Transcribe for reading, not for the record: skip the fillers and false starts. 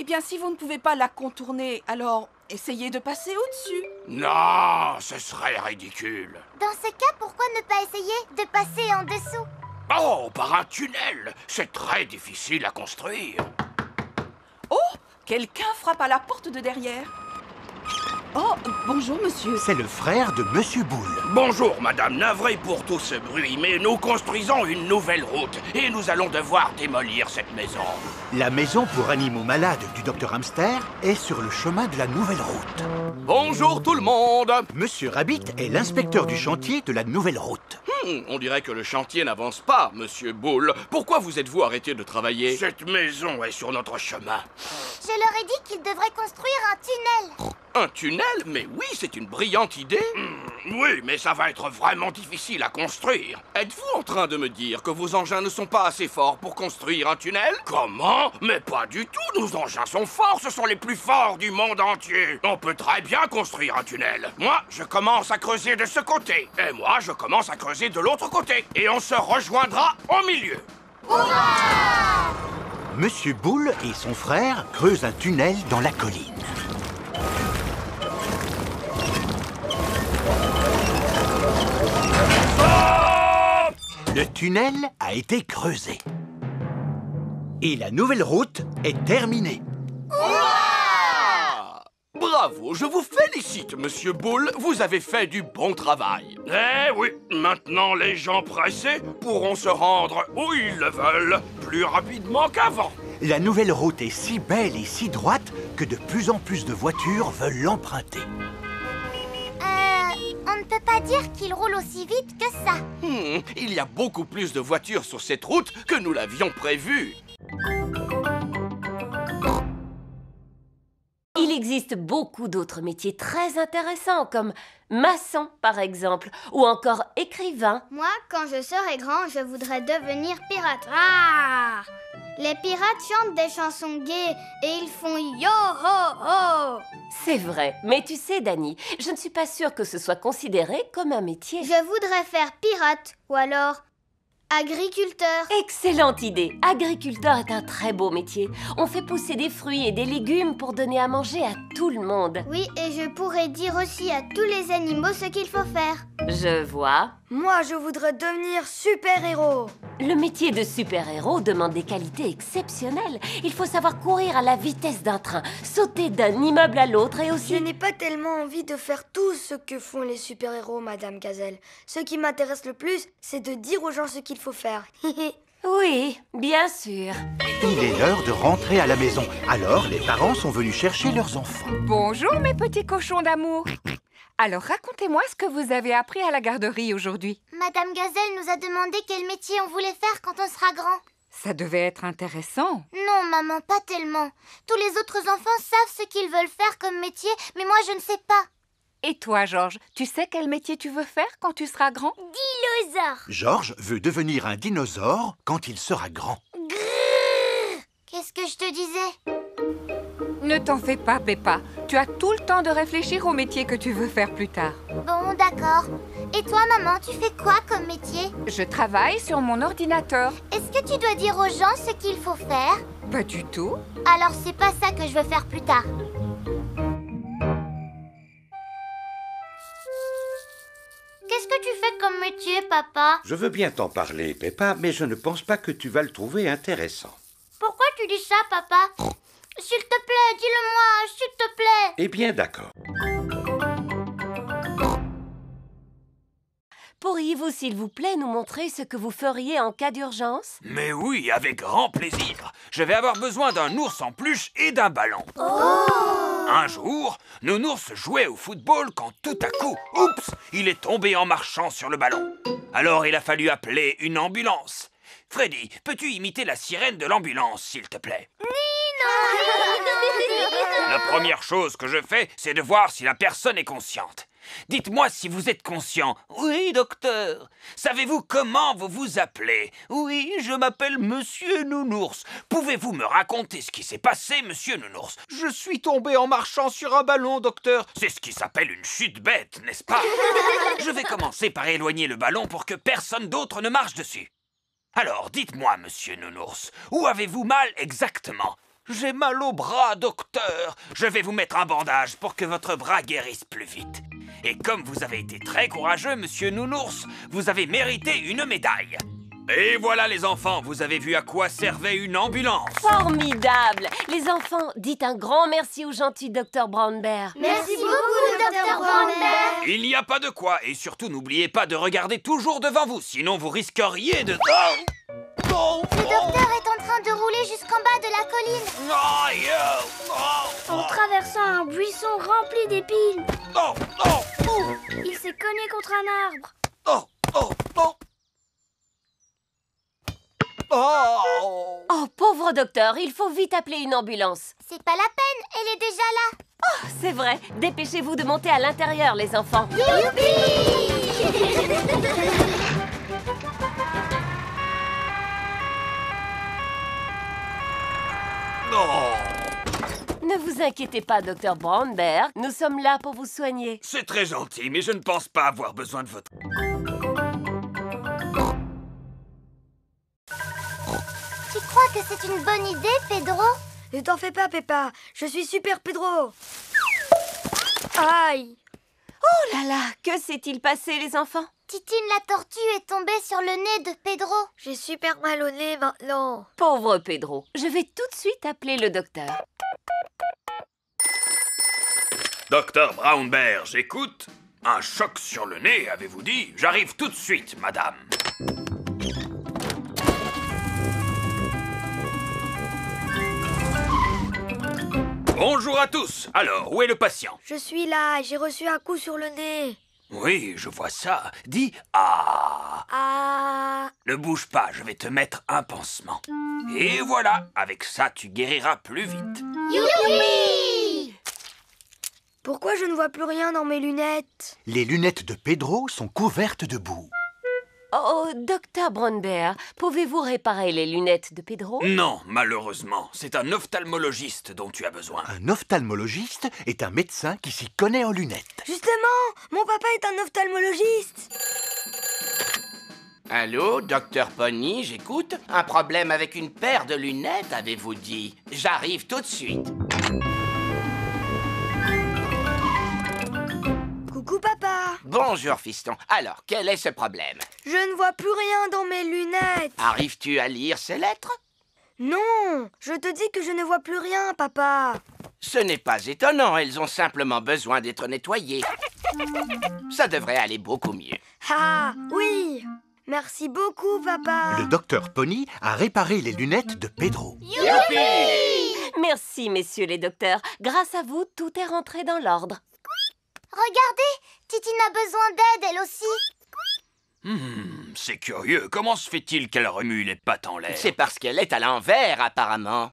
bien, si vous ne pouvez pas la contourner, alors essayez de passer au-dessus. Non, ce serait ridicule. Dans ce cas, pourquoi ne pas essayer de passer en dessous? Oh, par un tunnel. C'est très difficile à construire. Oh, quelqu'un frappe à la porte de derrière. Oh, bonjour, monsieur. C'est le frère de Monsieur Boule. Bonjour, madame, navré pour tout ce bruit, mais nous construisons une nouvelle route et nous allons devoir démolir cette maison. La maison pour animaux malades du docteur Hamster est sur le chemin de la nouvelle route. Bonjour tout le monde. Monsieur Rabbit est l'inspecteur du chantier de la nouvelle route. On dirait que le chantier n'avance pas, monsieur Bull. Pourquoi vous êtes-vous arrêté de travailler? Cette maison est sur notre chemin. Je leur ai dit qu'ils devraient construire un tunnel. Un tunnel? Mais oui, c'est une brillante idée. Oui, mais ça va être vraiment difficile à construire. Êtes-vous en train de me dire que vos engins ne sont pas assez forts pour construire un tunnel? Comment? Mais pas du tout, nos engins sont forts, ce sont les plus forts du monde entier. On peut très bien construire un tunnel. Moi, je commence à creuser de ce côté. Et moi, je commence à creuser de l'autre côté. Et on se rejoindra au milieu. Monsieur Boule et son frère creusent un tunnel dans la colline. Le tunnel a été creusé. Et la nouvelle route est terminée. Bravo, je vous félicite, monsieur Bull. Vous avez fait du bon travail. Eh oui, maintenant les gens pressés pourront se rendre où ils le veulent, plus rapidement qu'avant. La nouvelle route est si belle et si droite que de plus en plus de voitures veulent l'emprunter. On ne peut pas dire qu'il roule aussi vite que ça. Il y a beaucoup plus de voitures sur cette route que nous l'avions prévu. Il existe beaucoup d'autres métiers très intéressants, comme maçon, par exemple, ou encore écrivain. Moi, quand je serai grand, je voudrais devenir pirate. Ah! Les pirates chantent des chansons gaies et ils font yo-ho-ho. C'est vrai, mais tu sais, Dani, je ne suis pas sûre que ce soit considéré comme un métier. Je voudrais faire pirate ou alors agriculteur. Excellente idée. Agriculteur est un très beau métier. On fait pousser des fruits et des légumes pour donner à manger à tout le monde. Oui, et je pourrais dire aussi à tous les animaux ce qu'il faut faire. Je vois. Moi, je voudrais devenir super-héros. Le métier de super-héros demande des qualités exceptionnelles. Il faut savoir courir à la vitesse d'un train, sauter d'un immeuble à l'autre et aussi... Je n'ai pas tellement envie de faire tout ce que font les super-héros, Madame Gazelle. Ce qui m'intéresse le plus, c'est de dire aux gens ce qu'il faut faire. Oui, bien sûr. Il est l'heure de rentrer à la maison. Alors, les parents sont venus chercher leurs enfants. Bonjour, mes petits cochons d'amour. Alors, racontez-moi ce que vous avez appris à la garderie aujourd'hui. Madame Gazelle nous a demandé quel métier on voulait faire quand on sera grand. Ça devait être intéressant. Non, maman, pas tellement. Tous les autres enfants savent ce qu'ils veulent faire comme métier, mais moi, je ne sais pas. Et toi, Georges, tu sais quel métier tu veux faire quand tu seras grand? Dinosaure. Georges veut devenir un dinosaure quand il sera grand. Grrr. Qu'est-ce que je te disais? Ne t'en fais pas, Peppa. Tu as tout le temps de réfléchir au métier que tu veux faire plus tard. Bon, d'accord. Et toi, maman, tu fais quoi comme métier? Je travaille sur mon ordinateur. Est-ce que tu dois dire aux gens ce qu'il faut faire? Pas du tout. Alors, c'est pas ça que je veux faire plus tard. Qu'est-ce que tu fais comme métier, papa? Je veux bien t'en parler, Peppa, mais je ne pense pas que tu vas le trouver intéressant. Pourquoi tu dis ça, papa? S'il te plaît, dis-le-moi, s'il te plaît. Eh bien, d'accord. Pourriez-vous, s'il vous plaît, nous montrer ce que vous feriez en cas d'urgence? Mais oui, avec grand plaisir. Je vais avoir besoin d'un ours en peluche et d'un ballon. Un jour, Nounours jouait au football quand tout à coup, oups, il est tombé en marchant sur le ballon. Alors il a fallu appeler une ambulance. Freddy, peux-tu imiter la sirène de l'ambulance, s'il te plaît? La première chose que je fais, c'est de voir si la personne est consciente. Dites-moi si vous êtes conscient. Oui, docteur. Savez-vous comment vous vous appelez? Oui, je m'appelle Monsieur Nounours. Pouvez-vous me raconter ce qui s'est passé, Monsieur Nounours? Je suis tombé en marchant sur un ballon, docteur. C'est ce qui s'appelle une chute bête, n'est-ce pas? Je vais commencer par éloigner le ballon pour que personne d'autre ne marche dessus. Alors, dites-moi, Monsieur Nounours, où avez-vous mal exactement? J'ai mal au bras, docteur. Je vais vous mettre un bandage pour que votre bras guérisse plus vite. Et comme vous avez été très courageux, monsieur Nounours, vous avez mérité une médaille. Et voilà les enfants, vous avez vu à quoi servait une ambulance. Formidable! Les enfants, dites un grand merci au gentil docteur Brown Bear. Merci beaucoup, docteur Brown Bear. Il n'y a pas de quoi. Et surtout, n'oubliez pas de regarder toujours devant vous. Sinon, vous risqueriez de... Le docteur est en train de rouler jusqu'en bas de la colline. En traversant un buisson rempli d'épines. Il s'est cogné contre un arbre. Oh, pauvre docteur, il faut vite appeler une ambulance. C'est pas la peine, elle est déjà là. Oh, c'est vrai. Dépêchez-vous de monter à l'intérieur, les enfants. Ne vous inquiétez pas, docteur Brown Bear. Nous sommes là pour vous soigner. C'est très gentil, mais je ne pense pas avoir besoin de votre... Tu crois que c'est une bonne idée, Pedro? Ne t'en fais pas, Peppa. Je suis super Pedro. Aïe! Oh là là, que s'est-il passé, les enfants? Titine la tortue est tombée sur le nez de Pedro. J'ai super mal au nez maintenant. Pauvre Pedro. Je vais tout de suite appeler le docteur. Docteur Brown Bear, j'écoute. Un choc sur le nez, avez-vous dit? J'arrive tout de suite, madame. Bonjour à tous. Alors, où est le patient? Je suis là, j'ai reçu un coup sur le nez. Oui, je vois ça. Dis « Ah ». Ah! Ne bouge pas, je vais te mettre un pansement. Et voilà, avec ça, tu guériras plus vite. Youpi! Pourquoi je ne vois plus rien dans mes lunettes? Les lunettes de Pedro sont couvertes de boue. Oh, docteur Brown Bear, pouvez-vous réparer les lunettes de Pedro? Non, malheureusement, c'est un ophtalmologiste dont tu as besoin. Un ophtalmologiste est un médecin qui s'y connaît en lunettes. Justement, mon papa est un ophtalmologiste. Allô, docteur Pony, j'écoute. Un problème avec une paire de lunettes, avez-vous dit? J'arrive tout de suite. Coucou, papa. Bonjour, fiston. Alors, quel est ce problème? Je ne vois plus rien dans mes lunettes. Arrives-tu à lire ces lettres? Non, je te dis que je ne vois plus rien, papa. Ce n'est pas étonnant, elles ont simplement besoin d'être nettoyées. Ça devrait aller beaucoup mieux. Ah, oui. Merci beaucoup, papa. Le docteur Pony a réparé les lunettes de Pedro. Merci, messieurs les docteurs. Grâce à vous, tout est rentré dans l'ordre. Regardez, Titine a besoin d'aide, elle aussi. C'est curieux. Comment se fait-il qu'elle remue les pattes en l'air? C'est parce qu'elle est à l'envers, apparemment.